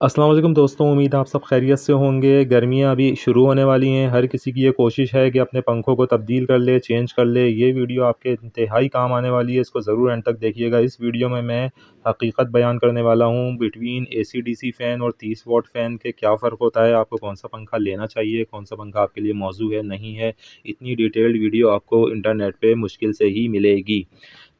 अस्सलाम वालेकुम दोस्तों, उम्मीद है आप सब खैरियत से होंगे। गर्मियाँ अभी शुरू होने वाली हैं, हर किसी की ये कोशिश है कि अपने पंखों को तब्दील कर ले, चेंज कर ले। ये वीडियो आपके इंतहाई काम आने वाली है, इसको ज़रूर एंड तक देखिएगा। इस वीडियो में मैं हकीकत बयान करने वाला हूँ बिटवीन एसी-डीसी फ़ैन और 30 वॉट फ़ैन के क्या फ़र्क होता है, आपको कौन-सा पंखा लेना चाहिए, कौन-सा पंखा आपके लिए मौज़ू है, नहीं है। इतनी डिटेल्ड वीडियो आपको इंटरनेट पे मुश्किल से ही मिलेगी।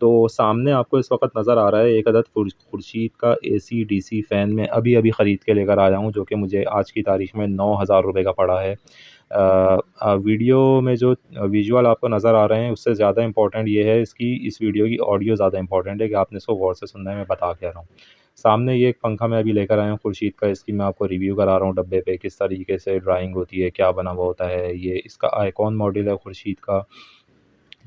तो सामने आपको इस वक़्त नज़र आ रहा है एक अदद खुर्शीद का एसी-डीसी फ़ैन मैं अभी-अभी ख़रीद के लेकर आया हूँ, जो कि मुझे आज की तारीख़ में 9,000 रुपए का पड़ा है। वीडियो में जो विज़ुअल आपको नज़र आ रहे हैं, उससे ज़्यादा इम्पोर्टेंट ये है इस वीडियो की ऑडियो ज़्यादा इम्पोर्टेंट है कि आपने इसको गौर से सुनना है, मैं बता क्या रहा हूँ। सामने ये एक पंखा मैं अभी लेकर आया हूँ खुर्शीद का, इसकी मैं आपको रिव्यू करा रहा हूँ डब्बे पे, किस तरीके से ड्राइंग होती है, क्या बना हुआ होता है। ये इसका आइकॉन मॉडल है खुर्शीद का।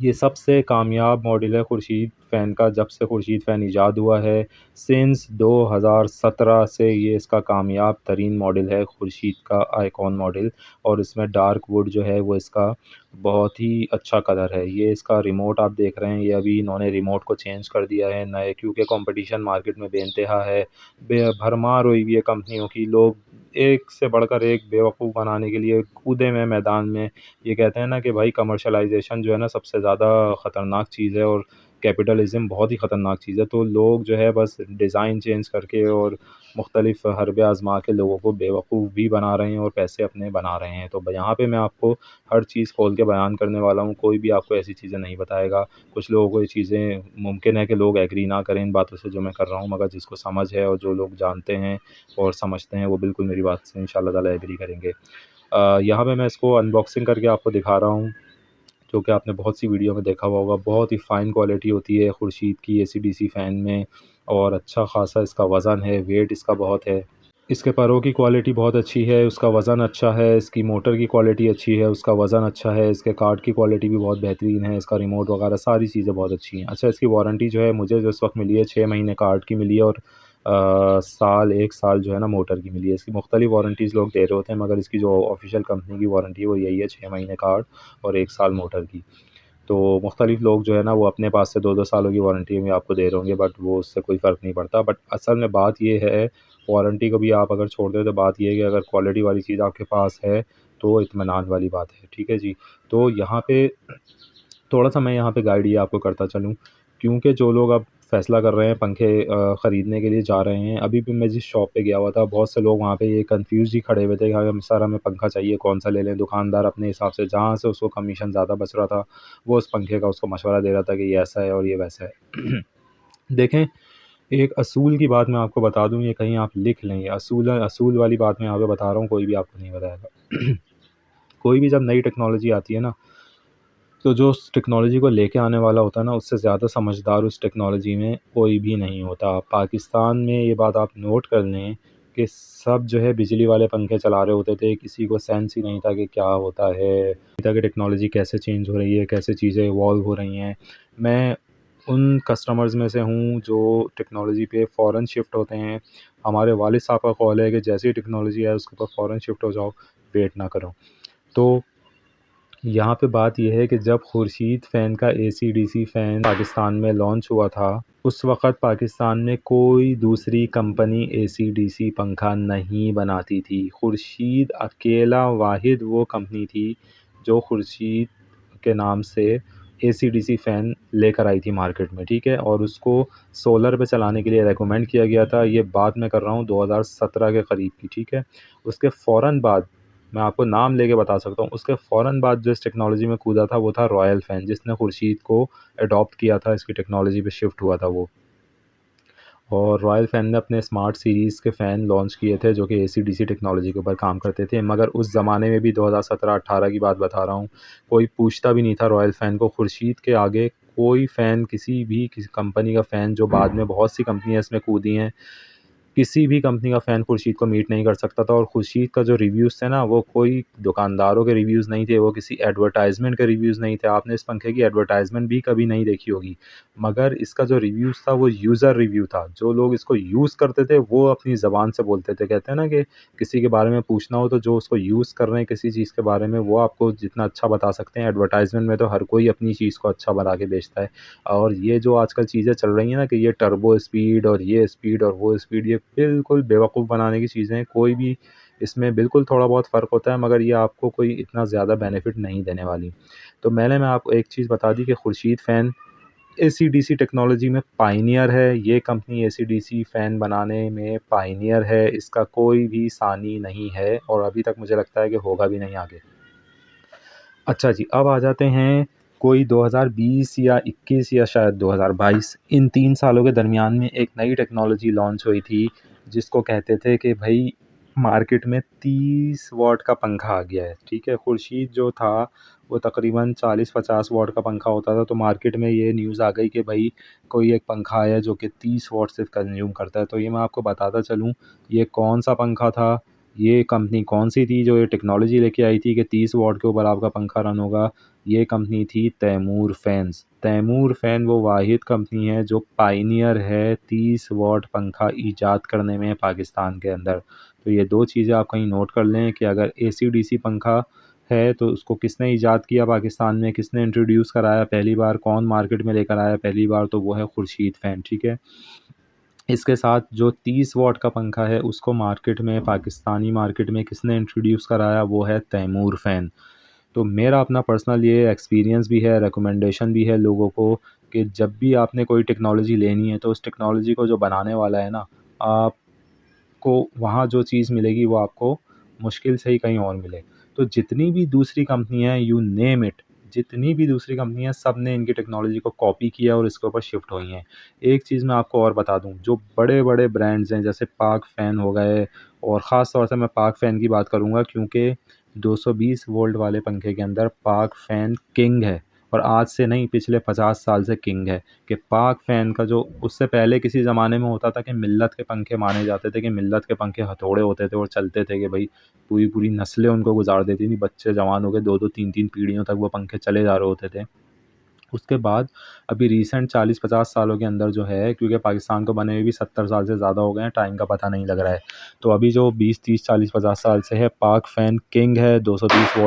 ये सबसे कामयाब मॉडल है खुर्शीद फ़ैन का, जब से खुर्शीद फ़ैन इजाद हुआ है, सिंस 2017 से ये इसका कामयाब तरीन मॉडल है खुर्शीद का आइकॉन मॉडल। और इसमें डार्क वुड जो है वो इसका बहुत ही अच्छा कलर है। ये इसका रिमोट आप देख रहे हैं, ये अभी इन्होंने रिमोट को चेंज कर दिया है नए, क्योंकि कंपटीशन मार्केट में बेइंतहा है। भरमार हुई हुई है कंपनियों की, लोग एक से बढ़कर एक बेवकूफ़ बनाने के लिए कूदे में मैदान में। ये कहते हैं ना कि भाई कमर्शियलाइज़ेशन जो है ना सबसे ज़्यादा ख़तरनाक चीज़ है, और कैपिटलिज़्म बहुत ही ख़तरनाक चीज़ है। तो लोग जो है बस डिज़ाइन चेंज करके और मुख्तलिफ़ हरबे आज़मा के लोगों को बेवकूफ़ भी बना रहे हैं और पैसे अपने बना रहे हैं। तो यहाँ पे मैं आपको हर चीज़ खोल के बयान करने वाला हूँ, कोई भी आपको ऐसी चीज़ें नहीं बताएगा। कुछ लोगों को ये चीज़ें मुमकिन है कि लोग एग्री ना करें इन बातों से जो मैं कर रहा हूँ, मगर जिसको समझ है और जो लोग जानते हैं और समझते हैं, वो बिल्कुल मेरी बात से इंशाअल्लाह ताला एग्री करेंगे। यहाँ पे मैं इसको अनबॉक्सिंग करके आपको दिखा रहा हूँ, जो कि आपने बहुत सी वीडियो में देखा हुआ होगा। बहुत ही फ़ाइन क्वालिटी होती है खुर्शीद की एसी-डीसी फ़ैन में, और अच्छा ख़ासा इसका वज़न है, वेट इसका बहुत है। इसके परों की क्वालिटी बहुत अच्छी है, उसका वज़न अच्छा है, इसकी मोटर की क्वालिटी अच्छी है, उसका वज़न अच्छा है, इसके कार्ड की क्वालिटी भी बहुत बेहतरीन है, इसका रिमोट वगैरह सारी चीज़ें बहुत अच्छी हैं। अच्छा, इसकी वारंटी जो है मुझे जो इस वक़्त मिली है 6 महीने कार्ड की मिली है, और 1 साल जो है ना मोटर की मिली है। इसकी मुख्तलिफ़ वारंटीज़ लोग दे रहे होते हैं, मगर इसकी जो ऑफ़िशियल कंपनी की वारंटी है वो यही है, 6 महीने कार्ड और 1 साल मोटर की। तो मुख्तलिफ़ लोग जो है ना वो अपने पास से 2-2 सालों की वारंटी भी आपको दे रहे होंगे, बट वो उससे कोई फ़र्क नहीं पड़ता। बट असल में बात ये है, वारंटी को भी आप अगर छोड़ दें तो बात ये है कि अगर क्वालिटी वाली चीज़ आपके पास है, तो इत्मीनान वाली बात है। ठीक है जी? तो यहाँ पे थोड़ा-सा मैं यहाँ पे गाइड ये आपको करता चलूँ, क्योंकि जो लोग अब फ़ैसला कर रहे हैं पंखे ख़रीदने के लिए जा रहे हैं, अभी भी मैं जिस शॉप पे गया हुआ था, बहुत से लोग वहाँ पे ये कन्फ्यूज़ ही खड़े हुए थे कि हाँ, सर हमें पंखा चाहिए, कौन-सा ले लें? दुकानदार अपने हिसाब से जहाँ से उसको कमीशन ज़्यादा बच रहा था, वो उस पंखे का उसको मशवरा दे रहा था कि ये ऐसा है और ये वैसा है। देखें, एक असूल की बात मैं आपको बता दूँ, ये कहीं आप लिख लें, ये असूल वाली बात मैं यहाँ पे बता रहा हूँ, कोई भी आपको नहीं बताएगा। कोई भी जब नई टेक्नोलॉजी आती है ना, तो जो उस टेक्नोलॉजी को लेके आने वाला होता है ना, उससे ज़्यादा समझदार उस टेक्नोलॉजी में कोई भी नहीं होता। पाकिस्तान में ये बात आप नोट कर लें कि सब जो है बिजली वाले पंखे चला रहे होते थे, किसी को सेंस ही नहीं था कि क्या होता है, नहीं था कि टेक्नोलॉजी कैसे चेंज हो रही है, कैसे चीज़ें इवॉल्व हो रही हैं। मैं उन कस्टमर्स में से हूँ जो टेक्नोलॉजी पे फ़ौरन शिफ्ट होते हैं। हमारे वालिद साहब का कॉल है कि जैसे ही टेक्नोलॉजी आए उसके ऊपर फ़ौरन शिफ्ट हो जाओ, वेट ना करो। तो यहाँ पे बात ये है कि जब खुर्शीद फ़ैन का एसी-डीसी फ़ैन पाकिस्तान में लॉन्च हुआ था, उस वक़्त पाकिस्तान में कोई दूसरी कंपनी एसी-डीसी पंखा नहीं बनाती थी। खुर्शीद अकेला वाहिद वो कंपनी थी जो खुर्शीद के नाम से एसी-डीसी फ़ैन लेकर आई थी मार्केट में, ठीक है? और उसको सोलर पे चलाने के लिए रिकमेंड किया गया था। ये बात मैं कर रहा हूँ 2017 के करीब की, ठीक है? उसके फ़ौरन बाद मैं आपको नाम लेके बता सकता हूँ, उसके फ़ौरन बाद जो इस टेक्नोलॉजी में कूदा था वो था रॉयल फ़ैन, जिसने खुर्शीद को एडॉप्ट किया था, इसकी टेक्नोलॉजी पे शिफ्ट हुआ था वो। और रॉयल फ़ैन ने अपने स्मार्ट सीरीज़ के फ़ैन लॉन्च किए थे जो कि एसी-डीसी टेक्नोलॉजी के ऊपर काम करते थे। मगर उस ज़माने में भी 2017-18 की बात बता रहा हूँ, कोई पूछता भी नहीं था रॉयल फ़ैन को। खुर्शीद के आगे कोई फ़ैन, किसी कंपनी का फ़ैन, जो बाद में बहुत सी कंपनियाँ इसमें कूदी हैं, किसी भी कंपनी का फ़ैन खुर्शीद को मीट नहीं कर सकता था। और खुर्शीद का जो रिव्यूज़ थे ना, वो कोई दुकानदारों के रिव्यूज़ नहीं थे, वो किसी एडवर्टाइज़मेंट के रिव्यूज़ नहीं थे। आपने इस पंखे की एडवर्टाइज़मेंट भी कभी नहीं देखी होगी। मगर इसका जो रिव्यूज़ था वो यूज़र रिव्यू था। जो लोग इसको यूज़ करते थे वो अपनी ज़बान से बोलते थे। कहते हैं ना कि किसी के बारे में पूछना हो तो जो उसको यूज़ कर रहे हैं किसी चीज़ के बारे में, वो आपको जितना अच्छा बता सकते हैं। एडवर्टाइज़मेंट में तो हर कोई अपनी चीज़ को अच्छा बना के बेचता है। और ये जो आजकल चीज़ें चल रही हैं ना कि ये टर्बो स्पीड और ये स्पीड और वो स्पीड, ये बिल्कुल बेवकूफ़ बनाने की चीज़ें हैं। कोई भी इसमें बिल्कुल थोड़ा बहुत फ़र्क होता है, मगर ये आपको कोई इतना ज़्यादा बेनिफिट नहीं देने वाली। तो मैं आपको एक चीज़ बता दी कि खुर्शीद फ़ैन एसी-डीसी टेक्नोलॉजी में पायनियर है। ये कंपनी एसी-डीसी फ़ैन बनाने में पायनियर है, इसका कोई भी सानी नहीं है और अभी तक मुझे लगता है कि होगा भी नहीं आगे। अच्छा जी, अब आ जाते हैं कोई 2020 या 21 या शायद 2022, इन 3 सालों के दरमियान में एक नई टेक्नोलॉजी लॉन्च हुई थी, जिसको कहते थे कि भई मार्केट में 30 वॉट का पंखा आ गया है, ठीक है? खुर्शीद जो था वो तकरीबन 40-50 वॉट का पंखा होता था, तो मार्केट में ये न्यूज़ आ गई कि भई कोई एक पंखा आया है जो कि 30 वॉट सिर्फ़ कंज़्यूम करता है। तो ये मैं आपको बताता चलूँ, ये कौन-सा पंखा था, ये कंपनी कौन-सी थी जो ये टेक्नोलॉजी लेके आई थी कि 30 वॉट के ऊपर आपका पंखा रन होगा। ये कंपनी थी तैमूर फ़ैन्स। तैमूर फ़ैन वो वाहिद कंपनी है जो पायनियर है 30 वॉट पंखा ईजाद करने में पाकिस्तान के अंदर। तो ये 2 चीज़ें आप कहीं नोट कर लें कि अगर एसी-डीसी पंखा है तो उसको किसने ईजाद किया पाकिस्तान में, किसने इंट्रोड्यूस कराया पहली बार, कौन मार्केट में लेकर आया पहली बार, तो वो है खुर्शीद फ़ैन, ठीक है? इसके साथ जो 30 वॉट का पंखा है उसको मार्केट में पाकिस्तानी मार्केट में किसने इंट्रोड्यूस कराया, वो है तैमूर फ़ैन। तो मेरा अपना पर्सनल ये एक्सपीरियंस भी है, रिकमेंडेशन भी है लोगों को कि जब भी आपने कोई टेक्नोलॉजी लेनी है तो उस टेक्नोलॉजी को जो बनाने वाला है ना, आपको वहाँ जो चीज़ मिलेगी वो आपको मुश्किल से ही कहीं और मिले। तो जितनी भी दूसरी कंपनियाँ हैं, यू नेम इट, जितनी भी दूसरी कंपनियाँ हैं, सब ने इनकी टेक्नोलॉजी को कॉपी किया और इसके ऊपर शिफ्ट हुई हैं। एक चीज़ मैं आपको और बता दूँ, जो बड़े-बड़े ब्रांड्स हैं जैसे पाक फ़ैन हो गए, और ख़ास तौर से मैं पाक फ़ैन की बात करूँगा क्योंकि 220 वोल्ट वाले पंखे के अंदर पाक फ़ैन किंग है, और आज से नहीं पिछले 50 साल से किंग है। कि पाक फ़ैन का जो उससे पहले किसी ज़माने में होता था कि मिल्लत के पंखे माने जाते थे कि मिल्लत के पंखे हथौड़े होते थे और चलते थे कि भई पूरी-पूरी नस्लें उनको गुज़ार देती थी, बच्चे जवान हो गए 2-2 3-3 पीढ़ियों तक वो पंखे चले जा रहे होते थे। उसके बाद अभी रिसेंट 40-50 सालों के अंदर जो है, क्योंकि पाकिस्तान को बने हुए भी 70 साल से ज़्यादा हो गए हैं, टाइम का पता नहीं लग रहा है। तो अभी जो 20, 30, 40, 50 साल से है, पाक फ़ैन किंग है 220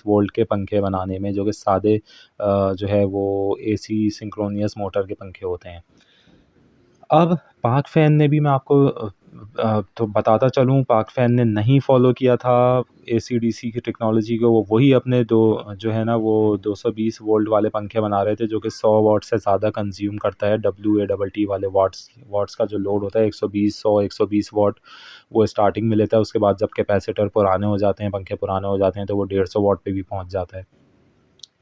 वोल्ट के पंखे बनाने में, जो कि सादे जो है वो एसी सिंक्रोनियस मोटर के पंखे होते हैं। अब पाक फ़ैन ने भी मैं आपको तो बताता चलूँ, पाक फ़ैन ने नहीं फ़ॉलो किया था एसी-डीसी की टेक्नोलॉजी को, वो वही अपने दो जो है ना वो 220 वोल्ट वाले पंखे बना रहे थे जो कि 100 वॉट से ज़्यादा कंज़्यूम करता है। WATT वाले वॉट्स का जो लोड होता है 120, 100, 120 वॉट, वो स्टार्टिंग में लेता है। उसके बाद जब कैपेसिटर पुराने हो जाते हैं, पंखे पुराने हो जाते हैं, तो वो 150 वॉट पे भी पहुँच जाता है।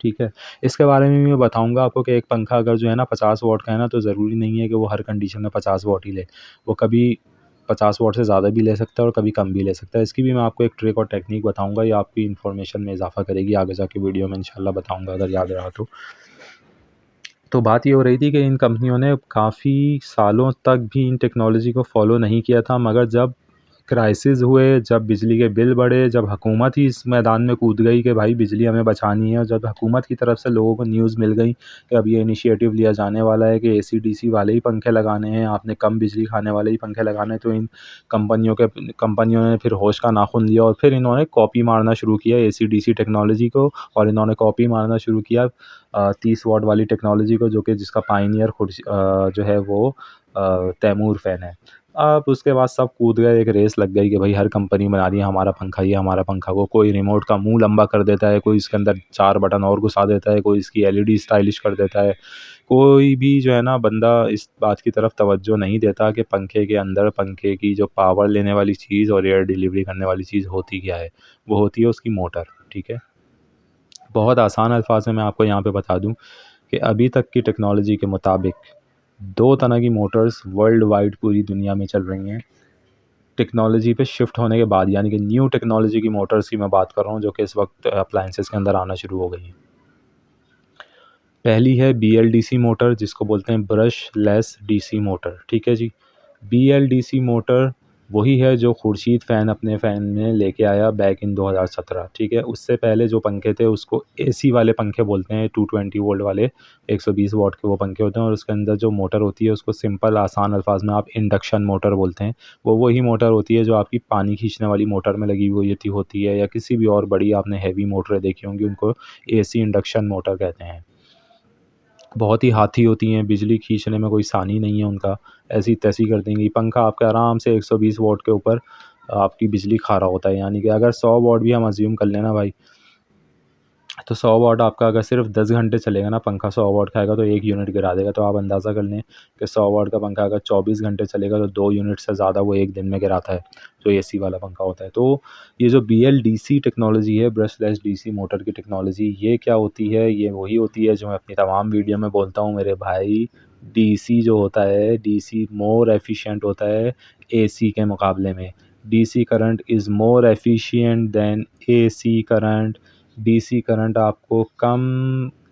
ठीक है। इसके बारे में भी मैं बताऊँगा आपको कि एक पंखा अगर जो है ना 50 वॉट का है ना, तो ज़रूरी नहीं है कि वो हर कंडीशन में 50 वॉट ही ले। वो कभी 50 वॉट से ज़्यादा भी ले सकता है और कभी कम भी ले सकता है। इसकी भी मैं आपको एक ट्रिक और टेक्नीक बताऊँगा, ये आपकी इन्फॉर्मेशन में इज़ाफ़ा करेगी, आगे जाके वीडियो में इंशाल्लाह बताऊँगा अगर याद रहा तो। तो बात ये हो रही थी कि इन कंपनियों ने काफ़ी सालों तक भी इन टेक्नोलॉजी को फ़ॉलो नहीं किया था, मगर जब क्राइसिस हुए, जब बिजली के बिल बढ़े, जब हुकूमत ही इस मैदान में कूद गई कि भाई बिजली हमें बचानी है, और जब हुकूमत की तरफ से लोगों को न्यूज़ मिल गई कि अब ये इनिशिएटिव लिया जाने वाला है कि एसी-डीसी वाले ही पंखे लगाने हैं, आपने कम बिजली खाने वाले ही पंखे लगाने हैं, तो इन कंपनियों ने फिर होश का नाखून लिया और फिर इन्होंने कॉपी मारना शुरू किया एसी-डीसी टेक्नोलॉजी को, और इन्होंने कॉपी मारना शुरू किया 30 वॉट वाली टेक्नोलॉजी को, जो कि जिसका पायनियर जो है वो तैमूर फ़ैन है। अब उसके बाद सब कूद गए, एक रेस लग गई कि भाई हर कंपनी बना रही है हमारा पंखा, ये हमारा पंखा, वो कोई रिमोट का मुँह लंबा कर देता है, कोई इसके अंदर 4 बटन और घुसा देता है, कोई इसकी एलईडी स्टाइलिश कर देता है। कोई भी जो है ना बंदा इस बात की तरफ तवज्जो नहीं देता कि पंखे के अंदर पंखे की जो पावर लेने वाली चीज़ और एयर डिलीवरी करने वाली चीज़ होती क्या है? वो होती है उसकी मोटर, ठीक है? बहुत आसान अल्फाज में मैं आपको यहाँ पे बता दूँ कि अभी तक की टेक्नोलॉजी के मुताबिक 2 तरह की मोटर्स वर्ल्ड वाइड पूरी दुनिया में चल रही हैं, टेक्नोलॉजी पे शिफ्ट होने के बाद, यानी कि न्यू टेक्नोलॉजी की मोटर्स की मैं बात कर रहा हूँ, जो कि इस वक्त अप्लायंसेस के अंदर आना शुरू हो गई हैं। पहली है BLDC मोटर, जिसको बोलते हैं ब्रश लेस डीसी मोटर, ठीक है जी। BLDC मोटर वही है जो खुर्शीद फ़ैन अपने फ़ैन में लेके आया बैक इन 2017, ठीक है। उससे पहले जो पंखे थे उसको एसी वाले पंखे बोलते हैं, 220 वोल्ट वाले 120 वॉट के वो पंखे होते हैं, और उसके अंदर जो मोटर होती है उसको सिंपल आसान अल्फाज में आप इंडक्शन मोटर बोलते हैं। वो वही मोटर होती है जो आपकी पानी खींचने वाली मोटर में लगी हुई होती है, या किसी भी और बड़ी आपने हैवी मोटरें देखी होंगी, उनको एसी इंडक्शन मोटर कहते हैं। बहुत ही हाथी होती हैं, बिजली खींचने में कोई सानी नहीं है उनका, ऐसी तैसी कर देंगी। पंखा आपका आराम से 120 वॉट के ऊपर आपकी बिजली खा रहा होता है, यानी कि अगर 100 वॉट भी हम अज़्यूम कर लेना भाई, तो 100 वॉट आपका अगर सिर्फ 10 घंटे चलेगा ना, पंखा 100 वॉट खाएगा तो 1 यूनिट गिरा देगा। तो आप अंदाज़ा कर लें कि 100 वॉट का पंखा अगर 24 घंटे चलेगा तो 2 यूनिट से ज़्यादा वो एक दिन में गिराता है, जो एसी वाला पंखा होता है। तो ये जो BLDC टेक्नोलॉजी है, ब्रशलेस डीसी मोटर की टेक्नोलॉजी, ये क्या होती है? ये वही होती है जो मैं अपनी तमाम वीडियो में बोलता हूँ मेरे भाई। डीसी जो होता है, डीसी मोर एफिशिएंट होता है एसी के मुकाबले में। DC current is more efficient than AC current. DC current आपको कम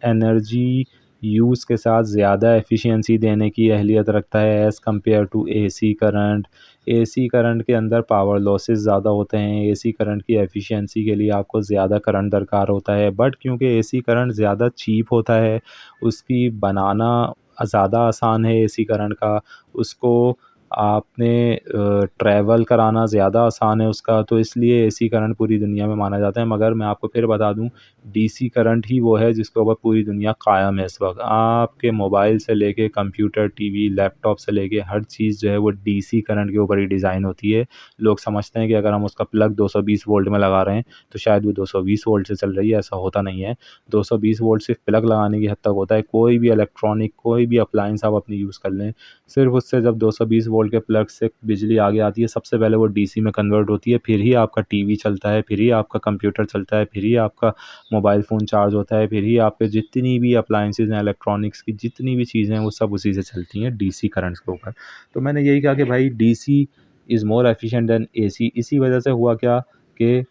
एनर्जी यूज़ के साथ ज़्यादा एफिशिएंसी देने की अहलियत रखता है as compare to AC current. AC current के अंदर पावर लॉसेस ज़्यादा होते हैं, एसी करंट की एफिशिएंसी के लिए आपको ज़्यादा करंट दरकार होता है। बट क्योंकि एसी करंट ज़्यादा चीप होता है, उसकी बनाना ज़्यादा आसान है एसी करंट का, उसको आपने ट्रैवल कराना ज़्यादा आसान है उसका, तो इसलिए एसी करंट पूरी दुनिया में माना जाता है। मगर मैं आपको फिर बता दूं, डीसी करंट ही वो है जिसके ऊपर पूरी दुनिया कायम है इस वक्त। आपके मोबाइल से लेके कंप्यूटर, टीवी, लैपटॉप से लेके हर चीज़ जो है वो डीसी करंट के ऊपर ही डिज़ाइन होती है। लोग समझते हैं कि अगर हम उसका प्लग 220 वोल्ट में लगा रहे हैं तो शायद वो 220 वोल्ट से चल रही है, ऐसा होता नहीं है। 220 वोल्ट सिर्फ प्लग लगाने की हद तक होता है। कोई भी इलेक्ट्रॉनिक, कोई भी अप्लायंस आप अपनी यूज़ कर लें, सिर्फ उससे जब 220 वोल्ट के प्लग से बिजली आगे आती है, सबसे पहले वो डीसी में कन्वर्ट होती है, फिर ही आपका टीवी चलता है, फिर ही आपका कंप्यूटर चलता है, फिर ही आपका मोबाइल फ़ोन चार्ज होता है, फिर ही आपके जितनी भी अप्लायंसेज़ हैं, इलेक्ट्रॉनिक्स की जितनी भी चीज़ें हैं, वो सब उसी से चलती हैं, डीसी करंट्स के ऊपर। तो मैंने यही कहा कि भाई DC is more efficient then AC. इसी वजह से हुआ क्या कि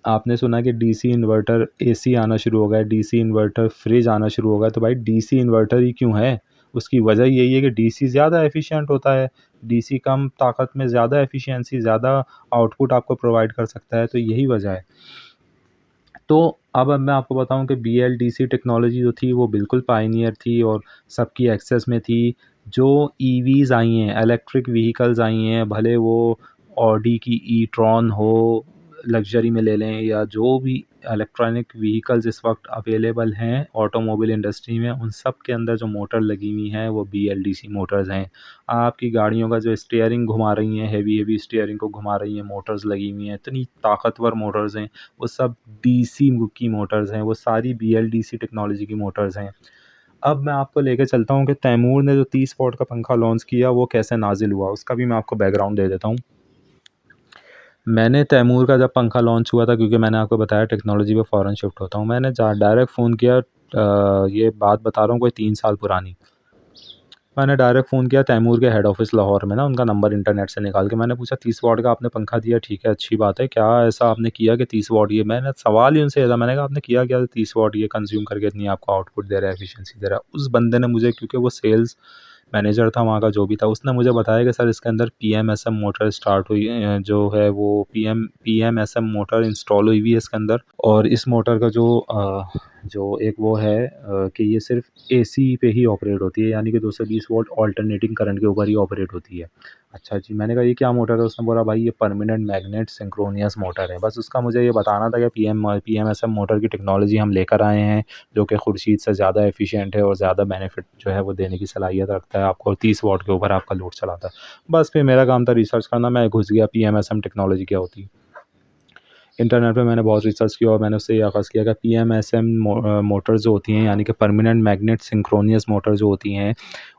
आपने सुना कि डीसी इन्वर्टर, एसी आना शुरू हो गया है, डीसी इन्वर्टर, फ्रिज आना शुरू हो गया है। तो भाई डीसी इन्वर्टर ही क्यों है? उसकी वजह यही है कि डीसी ज़्यादा एफिशिएंट होता है। डीसी कम ताकत में ज़्यादा एफिशिएंसी, ज़्यादा आउटपुट आपको प्रोवाइड कर सकता है, तो यही वजह है। तो अब मैं आपको बताऊं कि BLDC टेक्नोलॉजी जो थी वो बिल्कुल पायनियर थी और सबकी एक्सेस में थी। जो ईवीज़ आई हैं, इलेक्ट्रिक व्हीकल्स आई हैं, भले वो ऑडी की ई-ट्रॉन हो, लग्जरी में ले लें, या जो भी इलेक्ट्रॉनिक व्हीकल्स इस वक्त अवेलेबल हैं ऑटोमोबाइल इंडस्ट्री में, उन सब के अंदर जो मोटर लगी हुई हैं वो BLDC मोटर्स हैं। आपकी गाड़ियों का जो स्टीयरिंग घुमा रही हैं, हेवी हेवी स्टीयरिंग को घुमा रही हैं, मोटर्स लगी हुई हैं, इतनी ताकतवर मोटर्स हैं, वो सब डीसी की मोटर्स हैं, वो सारी BLDC टेक्नोलॉजी की मोटर्स हैं। अब मैं आपको लेके चलता हूँ कि तैमूर ने जो 30 वॉट का पंखा लॉन्च किया वो कैसे नाजिल हुआ, उसका भी मैं आपको बैकग्राउंड दे देता हूँ। मैंने तैमूर का जब पंखा लॉन्च हुआ था, क्योंकि मैंने आपको बताया टेक्नोलॉजी पे फ़ौरन शिफ्ट होता हूँ, मैंने डायरेक्ट फ़ोन किया, ये बात बता रहा हूँ कोई 3 साल पुरानी। मैंने डायरेक्ट फ़ोन किया तैमूर के हेड ऑफ़िस लाहौर में ना, उनका नंबर इंटरनेट से निकाल के मैंने पूछा 30 वॉट का आपने पंखा दिया, ठीक है, अच्छी बात है, क्या ऐसा आपने किया कि 30 वॉट, ये मैंने सवाल ही उनसे था, मैंने कहा आपने किया क्या 30 वॉट ये कंज्यूम करके इतनी आपको आउटपुट दे रहा है, एफिशिएंसी दे रहा है। उस बंदे ने मुझे, क्योंकि वो सेल्स मैनेजर था वहाँ का जो भी था, उसने मुझे बताया कि सर इसके अंदर PMSM मोटर स्टार्ट हुई जो है वो PMSM मोटर इंस्टॉल हुई हुई है इसके अंदर। और इस मोटर का जो एक वो है कि ये सिर्फ एसी पे ही ऑपरेट होती है, यानी कि 220 वोल्ट ऑल्टरनेटिंग करंट के ऊपर ही ऑपरेट होती है। अच्छा जी, मैंने कहा ये क्या मोटर है? उसने बोला भाई ये परमानेंट मैग्नेट सिंक्रोनियस मोटर है। बस उसका मुझे ये बताना था कि PMSM मोटर की टेक्नोलॉजी हम लेकर आए हैं, जो कि खुर्शीद से ज़्यादा एफिशिएंट है और ज़्यादा बेनिफिट जो है वो देने की सलाहियत रखता है आपको, और 30 वॉट के ऊपर आपका लोड चलाता है। बस फिर मेरा काम था रिसर्च करना, मैं घुस गया PMSM टेक्नोलॉजी क्या होती है। इंटरनेट पे मैंने बहुत रिसर्च किया और मैंने उससे ये आगाज़ किया कि PMSM मोटर्स जो होती हैं, यानी कि परमानेंट मैग्नेट सिंक्रोनियस मोटर जो होती हैं,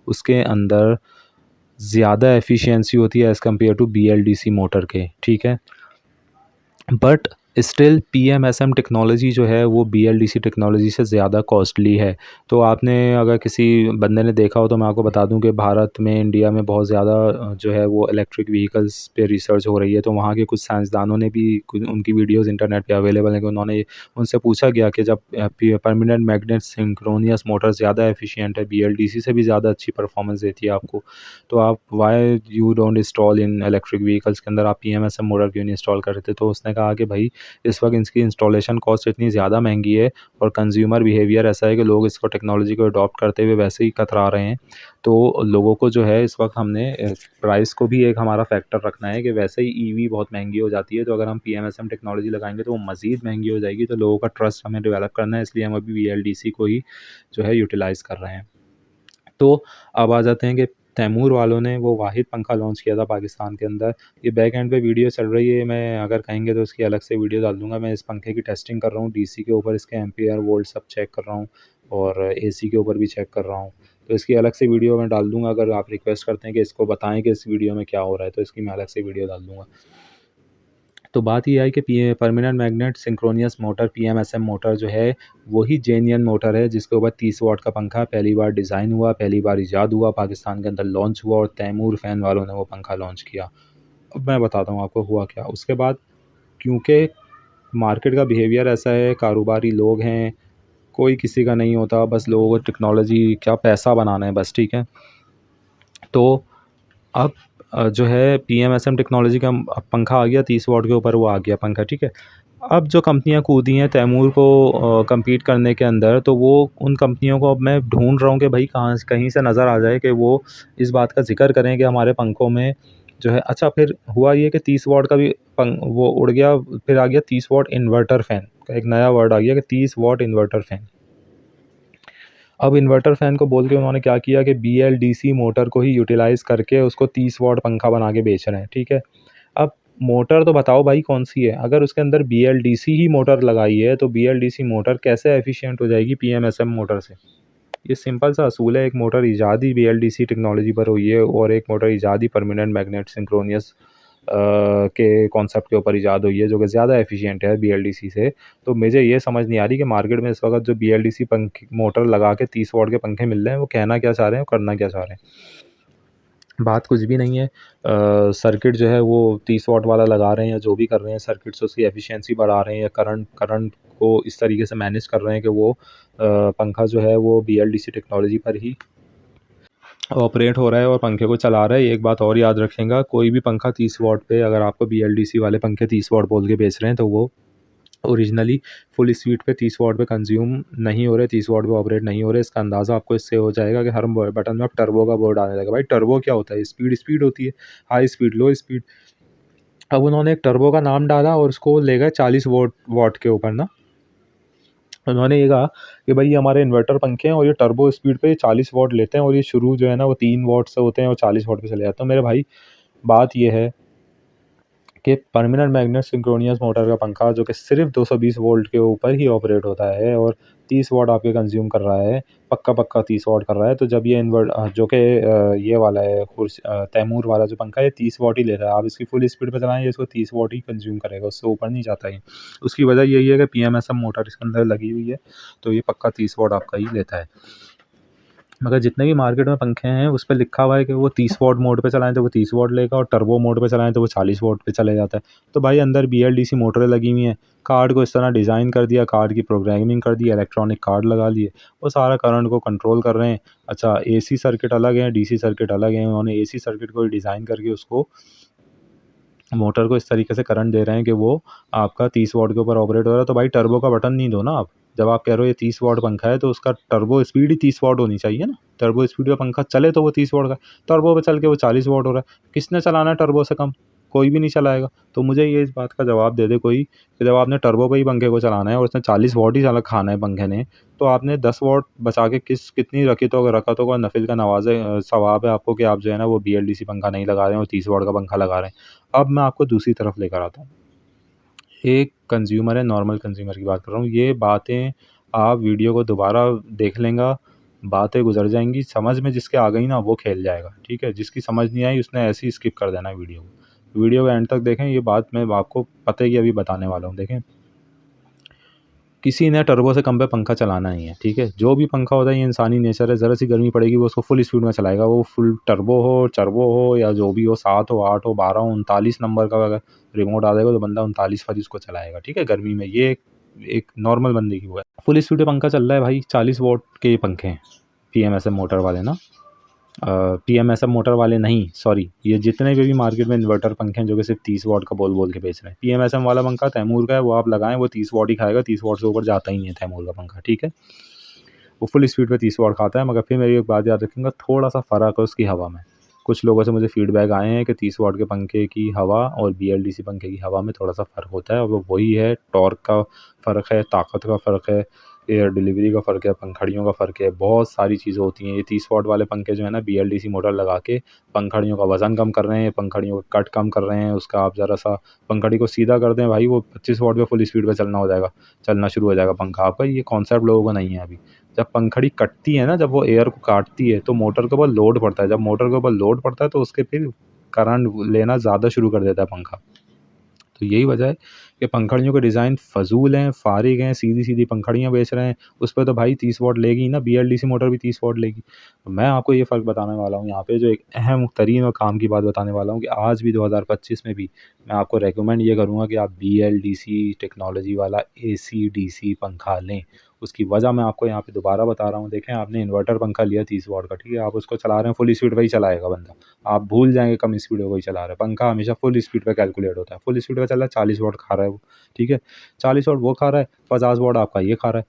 उसके अंदर ज़्यादा एफिशिएंसी होती है as compare to BLDC motor के, ठीक है। बट स्टिल PMSM टेक्नोलॉजी जो है वो BLDC टेक्नोलॉजी से ज़्यादा कॉस्टली है। तो आपने अगर किसी बंदे ने देखा हो तो मैं आपको बता दूं कि भारत में, इंडिया में बहुत ज़्यादा जो है वो इलेक्ट्रिक व्हीकल्स पे रिसर्च हो रही है। तो वहाँ के कुछ साइंसदानों ने भी उनकी वीडियोस इंटरनेट पे अवेलेबल हैं कि उन्होंने उनसे पूछा गया कि जब परमानेंट मैग्नेट सिंक्रोनियस मोटर ज़्यादा एफिशिएंट है, BLDC से भी ज़्यादा अच्छी परफॉर्मेंस देती है आपको, तो आप why you don't install in electric vehicles के अंदर आप PMSM मोटर क्यों नहीं इंस्टॉल कर रहे थे? तो उसने कहा कि भाई इस वक्त इसकी इंस्टॉलेशन कॉस्ट इतनी ज़्यादा महंगी है और कंज्यूमर बिहेवियर ऐसा है कि लोग इसको टेक्नोलॉजी को अडॉप्ट करते हुए वैसे ही कतरा रहे हैं। तो लोगों को जो है इस वक्त हमने प्राइस को भी एक हमारा फैक्टर रखना है कि वैसे ही ईवी बहुत महंगी हो जाती है, तो अगर हम पीएमएसएम टेक्नोलॉजी लगाएंगे तो वो मज़ीद महंगी हो जाएगी। तो लोगों का ट्रस्ट हमें डेवलप करना है, इसलिए हम अभी वीएलडीसी को ही जो है यूटिलाइज़ कर रहे हैं। तो अब आ जाते हैं कि तैमूर वालों ने वो वाहिद पंखा लॉन्च किया था पाकिस्तान के अंदर। ये बैक एंड पे वीडियो चल रही है, मैं अगर कहेंगे तो उसकी अलग से वीडियो डाल दूँगा। मैं इस पंखे की टेस्टिंग कर रहा हूँ, डीसी के ऊपर इसके एम्पीयर वोल्ट सब चेक कर रहा हूँ और एसी के ऊपर भी चेक कर रहा हूँ। तो इसकी अलग से वीडियो मैं डाल दूँगा, अगर आप रिक्वेस्ट करते हैं कि इसको बताएँ कि इस वीडियो में क्या हो रहा है, तो इसकी मैं अलग से वीडियो डाल दूँगा। तो बात ये है कि permanent magnet synchronous motor PMSM motor जो है वही जेन्युइन मोटर है जिसके ऊपर 30 वाट का पंखा पहली बार डिज़ाइन हुआ, पहली बार ईजाद हुआ, पाकिस्तान के अंदर लॉन्च हुआ और तैमूर फ़ैन वालों ने वो पंखा लॉन्च किया। अब मैं बताता हूँ आपको हुआ क्या। उसके बाद क्योंकि मार्केट का बिहेवियर ऐसा है, कारोबारी लोग हैं, कोई किसी का नहीं होता, बस लोगों को टेक्नोलॉजी क्या पैसा बनाना है बस, ठीक है। तो अब जो है पीएमएसएम टेक्नोलॉजी का पंखा आ गया 30 वाट के ऊपर, वो आ गया पंखा, ठीक है। अब जो कंपनियां कूदी हैं तैमूर को कम्पीट करने के अंदर, तो वो उन कंपनियों को अब मैं ढूंढ रहा हूँ कि भाई कहाँ कहीं से नज़र आ जाए कि वो इस बात का जिक्र करें कि हमारे पंखों में जो है। अच्छा, फिर हुआ ये कि 30 वाट का भी वो उड़ गया, फिर आ गया 30 वाट इन्वर्टर फ़ैन का एक नया वर्ड आ गया कि 30 वाट इन्वर्टर फ़ैन। अब इन्वर्टर फ़ैन को बोल के उन्होंने क्या किया कि बीएलडीसी मोटर को ही यूटिलाइज़ करके उसको 30 वाट पंखा बना के बेच रहे हैं, ठीक है। अब मोटर तो बताओ भाई कौन-सी है? अगर उसके अंदर बीएलडीसी ही मोटर लगाई है, तो बीएलडीसी मोटर कैसे एफ़िशिएंट हो जाएगी पीएमएसएम मोटर से? ये सिंपल सा असूल है, एक मोटर ईजाद ही बीएलडीसी टेक्नोलॉजी पर हुई है और एक मोटर ईजाद ही परमानेंट मैग्नेट सिंक्रोनियस के कॉन्सेप्ट के ऊपर ईजाद हुई है, जो कि ज़्यादा एफ़िशिएंट है बीएलडीसी से। तो मुझे ये समझ नहीं आ रही कि मार्केट में इस वक़्त जो बीएलडीसी पंखे मोटर लगा के 30 वाट के पंखे मिल रहे हैं, वो कहना क्या चाह रहे हैं और करना क्या चाह रहे हैं? बात कुछ भी नहीं है। सर्किट जो है वो 30 वाट वाला लगा रहे हैं या जो भी कर रहे हैं, सर्किट से उसकी एफिशिएंसी बढ़ा रहे हैं या करंट करंट को इस तरीके से मैनेज कर रहे हैं कि वो पंखा जो है वो बीएलडीसी टेक्नोलॉजी पर ही ऑपरेट हो रहा है और पंखे को चला रहा है। एक बात और याद रखिएगा, कोई भी पंखा 30 वाट पे अगर आपको बीएलडीसी वाले पंखे 30 वाट बोल के बेच रहे हैं, तो वो ओरिजिनली फुल स्पीड पे 30 वाट पे कंज्यूम नहीं हो रहे, 30 वाट पे ऑपरेट नहीं हो रहे। इसका अंदाज़ा आपको इससे हो जाएगा कि हर बटन में अब टर्बो का बोर्ड आने लगा। भाई टर्बो क्या होता है? स्पीड स्पीड होती है, हाई स्पीड, लो स्पीड। अब उन्होंने एक टर्बो का नाम डाला और उसको ले गए 40 वाट वाट के ऊपर ना। उन्होंने ये कहा कि भाई ये हमारे इन्वर्टर पंखे हैं और ये टर्बो स्पीड पे 40 वाट लेते हैं और ये शुरू जो है ना वो 3 वाट से होते हैं और 40 वाट पे चले जाते हैं। तो मेरे भाई बात ये है कि परमानेंट मैग्नेट सिंक्रोनियस मोटर का पंखा जो कि सिर्फ 220 वोल्ट के ऊपर ही ऑपरेट होता है और 30 वाट आपके कंज्यूम कर रहा है, पक्का 30 वाट कर रहा है। तो जब ये जो कि ये वाला है तैमूर वाला जो पंखा है 30 वाट ही ले रहा है, आप इसकी फुल स्पीड पे चलाएं, ये इसको 30 वाट ही कंज्यूम करेगा, उससे ऊपर नहीं जाता है। उसकी वजह यही है कि पीएमएसएम मोटर इसके अंदर लगी हुई है, तो ये पक्का 30 वाट आपका ही लेता है। मगर जितने भी मार्केट में पंखे हैं उस पे लिखा हुआ है कि वो 30 वाट मोड पे चलाएं तो वो 30 वाट लेगा और टर्बो मोड पे चलाएं तो वो 40 वाट पे चले जाता है। तो भाई अंदर बीएलडीसी मोटरें लगी हुई हैं, कार्ड को इस तरह डिज़ाइन कर दिया, कार्ड की प्रोग्रामिंग कर दी, इलेक्ट्रॉनिक कार्ड लगा लिए, वो सारा करंट को कंट्रोल कर रहे हैं। अच्छा, एसी सर्किट अलग है, डीसी सर्किट अलग है। उन्होंने एसी सर्किट को डिज़ाइन करके उसको मोटर को इस तरीके से करंट दे रहे हैं कि वो आपका 30 वाट के ऊपर ऑपरेट हो रहा है। तो भाई टर्बो का बटन नहीं दो ना आप। जब आप कह रहे हो ये 30 वाट पंखा है तो उसका टर्बो स्पीड ही 30 वाट होनी चाहिए ना। टर्बो स्पीड का पंखा चले तो वो 30 वाट का, टर्बो पे चल के वो 40 वाट हो रहा है। किसने चलाना है टर्बो से कम? कोई भी नहीं चलाएगा। तो मुझे ये इस बात का जवाब दे दे कोई कि जब आपने टर्बो पे ही पंखे को चलाना है और उसने 40 वाट ही चला खाना है पंखे ने, तो आपने 10 वाट बचा के कितनी रखी, तो अगर रखा तो कोई नफिल का सवाब है आपको कि आप जो है ना वो बीएलडीसी पंखा नहीं लगा रहे हैं और 30 वाट का पंखा लगा रहे हैं। अब मैं आपको दूसरी तरफ लेकर आता हूँ। एक कंज्यूमर है, नॉर्मल कंज्यूमर की बात कर रहा हूँ। ये बातें आप वीडियो को दोबारा देख लेंगा, बातें गुजर जाएंगी, समझ में जिसके आ गई ना वो खेल जाएगा, ठीक है। जिसकी समझ नहीं आई उसने ऐसे ही स्किप कर देना वीडियो को। वीडियो को एंड तक देखें, ये बात मैं आपको पता ही अभी बताने वाला हूँ। देखें, किसी ने टर्बो से कम पे पंखा चलाना नहीं है, ठीक है। जो भी पंखा होता है ये इंसानी नेचर है, ज़रा सी गर्मी पड़ेगी वो उसको फुल स्पीड में चलाएगा, वो फुल टर्बो हो या जो भी हो, 7 हो, 8 हो, 12 हो, 39 नंबर का अगर रिमोट आ जाएगा तो बंदा 39 पर उसको चलाएगा, ठीक है, गर्मी में। ये एक नॉर्मल बंदे की हुआ है। फुल स्पीड पे पंखा चल रहा है भाई, 40 वाट के ये पंखे हैं पीएमएसएम मोटर वाले ना। PMSM मोटर वाले नहीं, सॉरी, ये जितने भी मार्केट में इन्वर्टर पंखे हैं जो कि सिर्फ 30 वाट का बोल के बेच रहे हैं, PMSM वाला पंखा तैमूर का है, वो आप लगाएं, वो 30 वाट ही खाएगा, 30 वाट से ऊपर जाता ही नहीं है तैमूर का पंखा, ठीक है। वो फुल स्पीड पे 30 वाट खाता है, मगर फिर मेरी एक बात याद रखिएगा, थोड़ा सा फ़र्क है उसकी हवा में। कुछ लोगों से मुझे फीडबैक आए हैं कि 30 वाट के पंखे की हवा और BLDC पंखे की हवा में थोड़ा सा फ़र्क होता है, और वो वही है, टॉर्क का फ़र्क है, ताकत का फ़र्क है, एयर डिलीवरी का फ़र्क है, पंखड़ियों का फ़र्क है, बहुत सारी चीज़ें होती हैं। ये 30 वाट वाले पंखे जो है ना, BLDC मोटर लगा के पंखड़ियों का वज़न कम कर रहे हैं, पंखड़ियों का कट कम कर रहे हैं, उसका आप ज़रा सा पंखड़ी को सीधा कर दें भाई, वो 25 वाट पे फुल स्पीड पे चलना शुरू हो जाएगा पंखा आपका। ये कॉन्सेप्ट लोगों को नहीं है अभी। जब पंखड़ी कटती है ना, जब वो एयर को काटती है तो मोटर के ऊपर लोड पड़ता है, जब मोटर के ऊपर लोड पड़ता है तो उसके फिर करंट लेना ज़्यादा शुरू कर देता है पंखा। तो यही वजह है कि पंखड़ियों के डिज़ाइन फ़ज़ूल हैं, फ़ारिग हैं, सीधी-सीधी पंखड़ियाँ बेच रहे हैं, उस पे तो भाई 30 वाट लेगी ही ना, BLDC मोटर भी 30 वाट लेगी। तो मैं आपको ये फ़र्क बताने वाला हूँ यहाँ पे, जो एक अहम तरीन और काम की बात बताने वाला हूँ कि आज भी 2025 में भी मैं आपको रेकमेंड ये करूँगा कि आप BLDC टेक्नोलॉजी वाला AC/DC पंखा लें। उसकी वजह मैं आपको यहाँ पे दोबारा बता रहा हूँ। देखें, आपने इन्वर्टर पंखा लिया 30 वाट का, ठीक है, आप उसको चला रहे हैं, फुल स्पीड पे ही चलाएगा बंदा, आप भूल जाएँगे कम स्पीड पे कोई चला रहा है। पंखा हमेशा फुल स्पीड पे कैलकुलेट होता है, फुल स्पीड पे चल रहा है, 40 वाट खा रहा है वो, ठीक है। 40 वाट वो खा रहा है, 50 वाट आपका ये खा रहा है,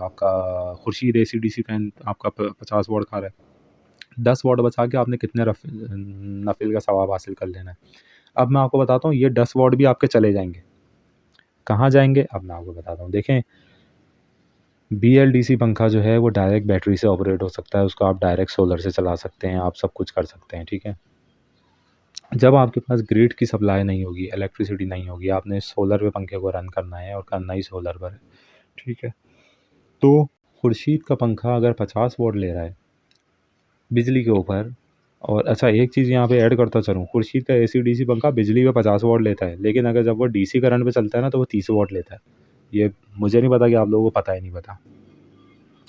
आपका खुर्शीद AC/DC फ़ैन आपका 50 वाट खा रहा है। 10 वाट बचा के आपने कितने नफ़िल का सवाब हासिल कर लेना है। अब मैं आपको बताता हूँ, ये 10 वाट भी आपके चले जाएँगे। कहाँ जाएँगे? अब मैं आपको बताता हूँ। देखें, BLDC पंखा जो है वो डायरेक्ट बैटरी से ऑपरेट हो सकता है, उसको आप डायरेक्ट सोलर से चला सकते हैं, आप सब कुछ कर सकते हैं, ठीक है। जब आपके पास ग्रिड की सप्लाई नहीं होगी, इलेक्ट्रिसिटी नहीं होगी, आपने सोलर पे पंखे को रन करना है और करना ही सोलर पर है, ठीक है। तो खुर्शीद का पंखा अगर 50 वाट ले रहा है बिजली के ऊपर, और अच्छा एक चीज़ यहाँ पे ऐड करता चलूँ, खुर्शीद का AC/DC पंखा बिजली पे 50 वाट लेता है, लेकिन अगर जब वो DC करंट पे चलता है ना तो वो 30 वाट लेता है। ये मुझे नहीं पता कि आप लोगों को पता है नहीं पता।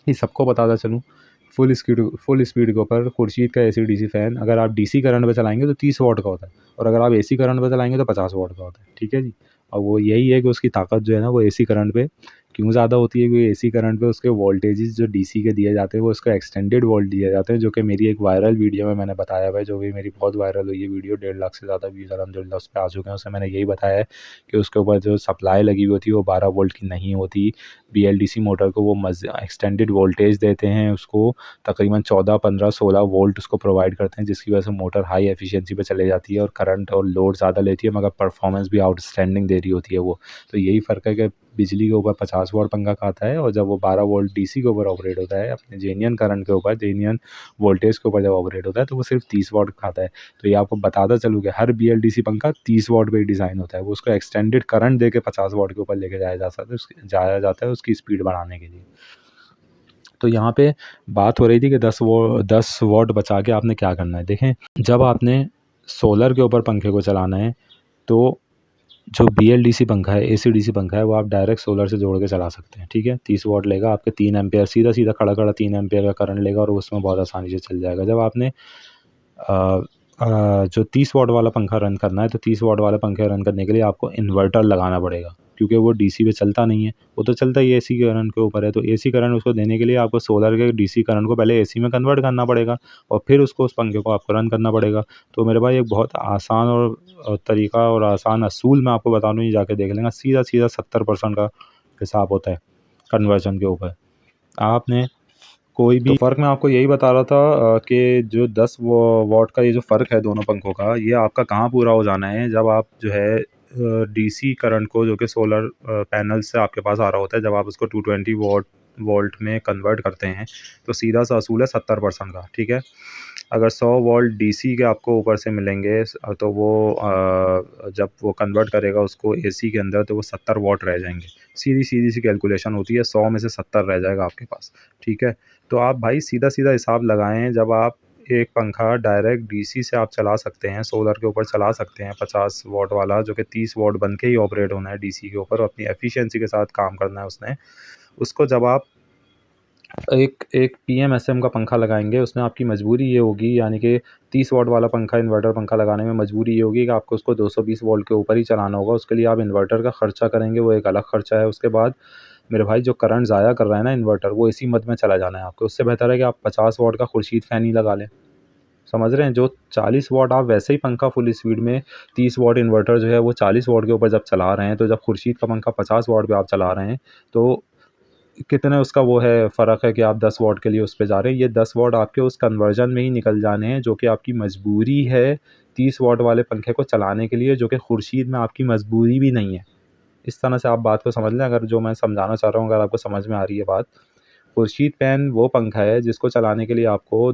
ये सबको बताता चलूँ, फुल स्पीड के ऊपर खुर्शीद का AC/DC फ़ैन अगर आप DC करंट पे चलाएँगे तो 30 वाट का होता है, और अगर आप AC करंट पे चलाएँगे तो 50 वाट का होता है, ठीक है जी। और वो यही है कि उसकी ताकत जो है ना वो AC करंट पे क्यों ज़्यादा होती है, क्योंकि AC करंट पे उसके वोल्टेजेस जो DC के दिए जाते हैं वो उसको एक्सटेंडेड वोल्ट दिए जाते हैं, जो कि मेरी एक वायरल वीडियो में मैंने बताया हुआ है, जो भी मेरी बहुत वायरल हुई है वीडियो, 1.5 लाख से ज़्यादा व्यूज़ अलहमदुलिल्लाह उस पे आ चुके हैं। उसमें मैंने यही बताया है कि उसके ऊपर जो सप्लाई लगी हुई होती है वो 12 वोल्ट की नहीं होती। BLDC मोटर को वो एक्सटेंडेड वोल्टेज देते हैं, उसको तकरीबन 14, 15, 16 वोल्ट उसको प्रोवाइड करते हैं, जिसकी वजह से मोटर हाई एफिशिएंसी पे चले जाती है और करंट और लोड ज़्यादा लेती है, मगर परफॉर्मेंस भी आउटस्टैंडिंग दे रही होती है वो। तो यही फ़र्क है कि बिजली के ऊपर 50 वाट पंखा खाता है, और जब वो 12 वोल्ट DC के ऊपर ऑपरेट होता है, अपने जेन्युइन करंट के ऊपर, जेन्युइन वोल्टेज के ऊपर जब ऑपरेट होता है तो वो सिर्फ 30 वाट खाता है। तो ये आपको बताता चलूँ कि हर BLDC पंखा 30 वाट पे ही डिज़ाइन होता है, वो उसको एक्सटेंडेड करंट दे के 50 वाट के ऊपर लेके जाया जाता है उसकी स्पीड बढ़ाने के लिए। तो यहाँ पे बात हो रही थी कि 10 वाट बचा के आपने क्या करना है। देखें, जब आपने सोलर के ऊपर पंखे को चलाना है तो जो BLDC पंखा है, AC/DC पंखा है, वो आप डायरेक्ट सोलर से जोड़ के चला सकते हैं, ठीक है। 30 वाट लेगा, आपके 3 एम्पीयर सीधा-सीधा खड़ा-खड़ा 3 एम्पीयर का करंट लेगा और उसमें बहुत आसानी से चल जाएगा। जब आपने जो 30 वाट वाला पंखा रन करना है, तो 30 वाट वाले पंखे रन करने के लिए आपको इन्वर्टर लगाना पड़ेगा, क्योंकि वो DC पे चलता नहीं है, वो तो चलता ही AC करंट के ऊपर है। तो AC करंट उसको देने के लिए आपको सोलर के DC करंट को पहले AC में कन्वर्ट करना पड़ेगा और फिर उसको उस पंखे को आपको रन करना पड़ेगा। तो मेरे भाई एक बहुत आसान और तरीका और आसान असूल मैं आपको बता दूँ, ये जाके देख लेना, सीधा-सीधा 70% का हिसाब होता है कन्वर्जन के ऊपर। आपने कोई भी, तो फ़र्क मैं आपको यही बता रहा था कि जो 10 वाट का ये जो फ़र्क है दोनों पंखों का, ये आपका कहाँ पूरा हो जाना है, जब आप जो है DC करंट को, जो कि सोलर पैनल से आपके पास आ रहा होता है, जब आप उसको 220 वोल्ट में कन्वर्ट करते हैं, तो सीधा सा असूल है 70% का, ठीक है। अगर 100 वोल्ट DC के आपको ऊपर से मिलेंगे तो वो जब वो कन्वर्ट करेगा उसको AC के अंदर, तो वो 70 वाट रह जाएंगे। सीधी सी कैलकुलेशन होती है, 100 में से 70 रह जाएगा आपके पास, ठीक है। तो आप भाई सीधा-सीधा हिसाब लगाएँ, जब आप एक पंखा डायरेक्ट DC से आप चला सकते हैं, सोलर के ऊपर चला सकते हैं 50 वाट वाला, जो कि 30 वाट बन के ही ऑपरेट होना है DC के ऊपर और अपनी एफिशिएंसी के साथ काम करना है उसने। उसको जब आप एक PMSM का पंखा लगाएँगे, उसमें आपकी मजबूरी ये होगी, यानी कि 30 वाट वाला पंखा, इन्वर्टर पंखा लगाने में मजबूरी ये होगी कि आपको उसको 220 वोल्ट के ऊपर ही चलाना होगा। उसके लिए आप इन्वर्टर का खर्चा करेंगे, वो एक अलग खर्चा है। उसके बाद मेरे भाई जो करंट ज़ाया कर रहा है ना इन्वर्टर, वो इसी मद में चला जाना है आपको। उससे बेहतर है कि आप 50 वाट का खुर्शीद फ़ैन ही लगा लें। समझ रहे हैं? जो 40 वाट आप वैसे ही पंखा फुल स्पीड में 30 वाट इन्वर्टर जो है वो 40 वाट के ऊपर जब चला रहे हैं, तो जब खुर्शीद का पंखा 50 वाट पे आप चला रहे हैं, तो कितने उसका वो है फ़र्क है कि आप 10 वाट के लिए उस पे जा रहे हैं। ये 10 वाट आपके उस कन्वर्जन में ही निकल जाने हैं, जो कि आपकी मजबूरी है 30 वाट वाले पंखे को चलाने के लिए, जो कि खुर्शीद में आपकी मजबूरी भी नहीं है। इस तरह से आप बात को समझ लें, अगर जो मैं समझाना चाह रहा हूँ अगर आपको समझ में आ रही है बात। खुर्शीद फ़ैन वो पंखा है जिसको चलाने के लिए आपको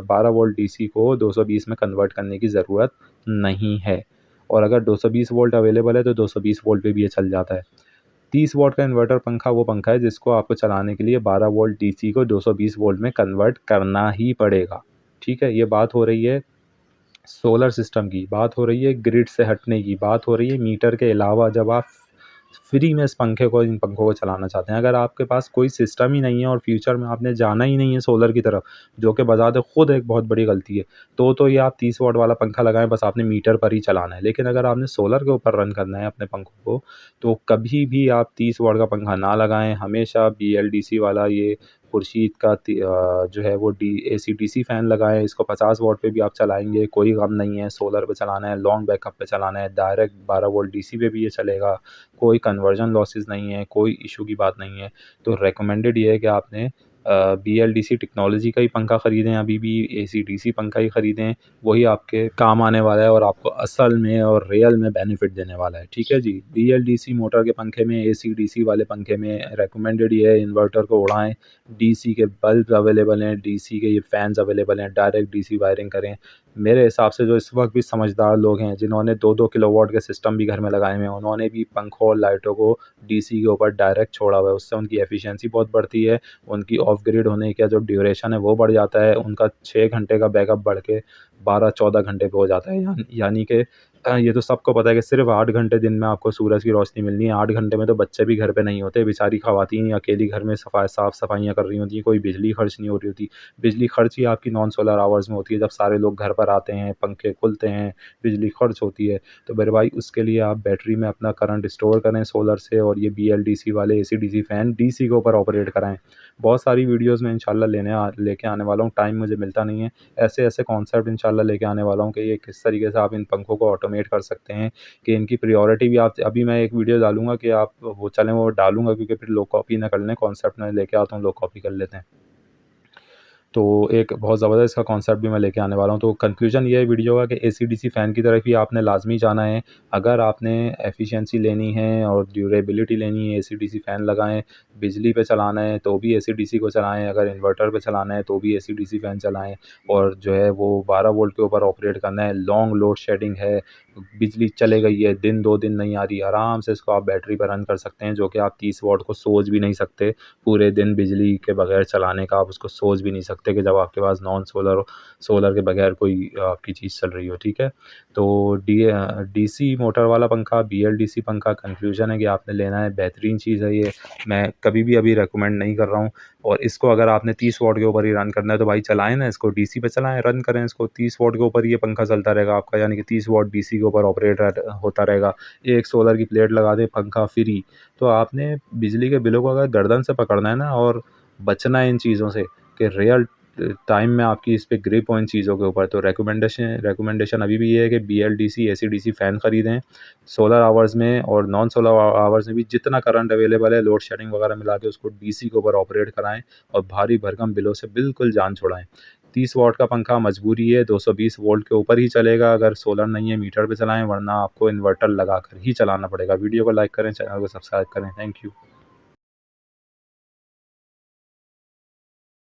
12 वोल्ट डीसी को 220 में कन्वर्ट करने की ज़रूरत नहीं है, और अगर 220 वोल्ट अवेलेबल है तो 220 वोल्ट पे भी ये चल जाता है। 30 वॉट का इन्वर्टर पंखा वो पंखा है जिसको आपको चलाने के लिए 12 वोल्ट डीसी को 220 वोल्ट में कन्वर्ट करना ही पड़ेगा। ठीक है? ये बात हो रही है सोलर सिस्टम की, बात हो रही है ग्रिड से हटने की, बात हो रही है मीटर के अलावा जब आप फ्री में इस पंखे को इन पंखों को चलाना चाहते हैं। अगर आपके पास कोई सिस्टम ही नहीं है और फ्यूचर में आपने जाना ही नहीं है सोलर की तरफ, जो कि बजाते खुद एक बहुत बड़ी गलती है, तो ये आप 30 वाट वाला पंखा लगाएँ, बस आपने मीटर पर ही चलाना है। लेकिन अगर आपने सोलर के ऊपर रन करना है अपने पंखों को, तो कभी भी आप 30 वाट का पंखा ना लगाएँ, हमेशा बीएलडीसी वाला ये खुर्शीद का जो है वो एसी-डीसी फ़ैन लगाएँ। इसको 50 वाट पे भी आप चलाएँगे, कोई गम नहीं है। सोलर पे चलाना है, लॉन्ग बैकअप पे चलाना है, डायरेक्ट 12 वोल्ट डीसी पे भी ये चलेगा। कोई कन्वर्जन लॉसेस नहीं है, कोई इशू की बात नहीं है। तो रिकमेंडेड ये है कि आपने बीएलडीसी टेक्नोलॉजी का ही पंखा ख़रीदें, अभी भी एसी-डीसी पंखा ही ख़रीदें, वही आपके काम आने वाला है और आपको असल में और रियल में बेनिफिट देने वाला है। ठीक है जी? बीएलडीसी मोटर के पंखे में, एसी-डीसी वाले पंखे में रिकमेंडेड ये है इन्वर्टर को उड़ाएँ, डीसी के बल्ब अवेलेबल हैं, डीसी के ये फ़ैन्स अवेलेबल हैं, डायरेक्ट डीसी वायरिंग करें। मेरे हिसाब से जो इस वक़्त भी समझदार लोग हैं, जिन्होंने 2-2 किलोवाट के सिस्टम भी घर में लगाए हुए हैं, उन्होंने भी पंखों और लाइटों को डीसी के ऊपर डायरेक्ट छोड़ा हुआ है। उससे उनकी एफिशिएंसी बहुत बढ़ती है, उनकी ऑफ ग्रिड होने का जो ड्यूरेशन है वो बढ़ जाता है, उनका 6 घंटे का बैकअप बढ़ के 12-14 घंटे पे हो जाता है। यानी कि ये तो सबको पता है कि सिर्फ़ 8 घंटे दिन में आपको सूरज की रोशनी मिलनी है। 8 घंटे में तो बच्चे भी घर पे नहीं होते, बेचारी ख़वातीन अकेली घर में साफ़-सफ़ाइयाँ कर रही होती हैं, कोई बिजली खर्च नहीं हो रही होती। बिजली खर्च ही आपकी नॉन सोलर आवर्स में होती है, जब सारे लोग घर पर आते हैं, पंखे खुलते हैं, बिजली खर्च होती है। तो मेरे भाई उसके लिए आप बैटरी में अपना करंट स्टोर करें सोलर से, और ये बीएलडीसी वाले एसी-डीसी फ़ैन डीसी के ऊपर ऑपरेट कराएँ। बहुत सारी वीडियोज़ मैं इंशाल्लाह लेके आने वाला हूँ, टाइम मुझे मिलता नहीं है। ऐसे-ऐसे कॉन्सेप्ट इंशाल्लाह लेके आने वाला हूँ कि ये किस तरीके से आप इन पंखों को ऑटोमेट कर सकते हैं, कि इनकी प्रायोरिटी भी आप अभी मैं एक वीडियो डालूँगा कि आप वो चलें, वो डालूँगा, क्योंकि फिर लोग कॉपी ना कर लें। कॉन्सेप्ट मैं लेके आता हूँ, लोग कॉपी कर लेते हैं। तो एक बहुत ज़बरदस्त इसका कॉन्सेप्ट भी मैं लेके आने वाला हूँ। तो कंक्लूजन ये है वीडियो का कि एसी-डीसी फ़ैन की तरफ ही आपने लाज़मी जाना है। अगर आपने एफ़िशिएंसी लेनी है और ड्यूरेबिलिटी लेनी है, एसी-डीसी फ़ैन लगाएँ। बिजली पे चलाना है तो भी एसी-डीसी को चलाएँ, अगर इन्वर्टर पे चलाना है तो भी एसी-डीसी फ़ैन चलाएँ, और जो है वो 12 वोल्ट के ऊपर ऑपरेट करना है। लॉन्ग लोड शेडिंग है, बिजली चले गई है, दिन 2 दिन नहीं आ रही, आराम से इसको आप बैटरी पर रन कर सकते हैं, जो कि आप 30 वॉट को सोच भी नहीं सकते। पूरे दिन बिजली के बगैर चलाने का आप उसको सोच भी नहीं सकते कि जब आपके पास नॉन सोलर सोलर के बगैर कोई आपकी चीज़ चल रही हो। ठीक है? तो डीसी मोटर वाला पंखा, बीएलडीसी पंखा, कंक्लूजन है कि आपने लेना है, बेहतरीन चीज़ है ये। मैं कभी भी अभी रिकमेंड नहीं कर रहा हूँ, और इसको अगर आपने 30 वॉट के ऊपर ही रन करना है तो भाई चलाएँ ना इसको, डीसी पे चलाएँ, रन करें इसको। 30 वॉट के ऊपर ये पंखा चलता रहेगा आपका, यानी कि 30 वॉट डीसी के ऊपर ऑपरेट होता रहेगा। एक सोलर की प्लेट लगा दें, पंखा फ्री। तो आपने बिजली के बिलों को अगर गर्दन से पकड़ना है ना, और बचना है इन चीज़ों से, कि रियल टाइम में आपकी इस पे ग्रिप हो इन चीज़ों के ऊपर, तो रिकमेंडेशन अभी भी ये है कि बीएलडीसी एसी-डीसी फ़ैन ख़रीदें। सोलर आवर्स में और नॉन सोलर आवर्स में भी जितना करंट अवेलेबल है, लोड शेडिंग वगैरह मिला के उसको डीसी के ऊपर ऑपरेट कराएँ, और भारी भरकम बिलों से बिल्कुल जान छुड़ाएँ। 30 वॉट का पंखा मजबूरी है, 220 वोल्ट के ऊपर ही चलेगा अगर सोलर नहीं है, मीटर पे चलाएँ, वरना आपको इन्वर्टर लगाकर ही चलाना पड़ेगा। वीडियो को लाइक करें, चैनल को सब्सक्राइब करें। Thank you.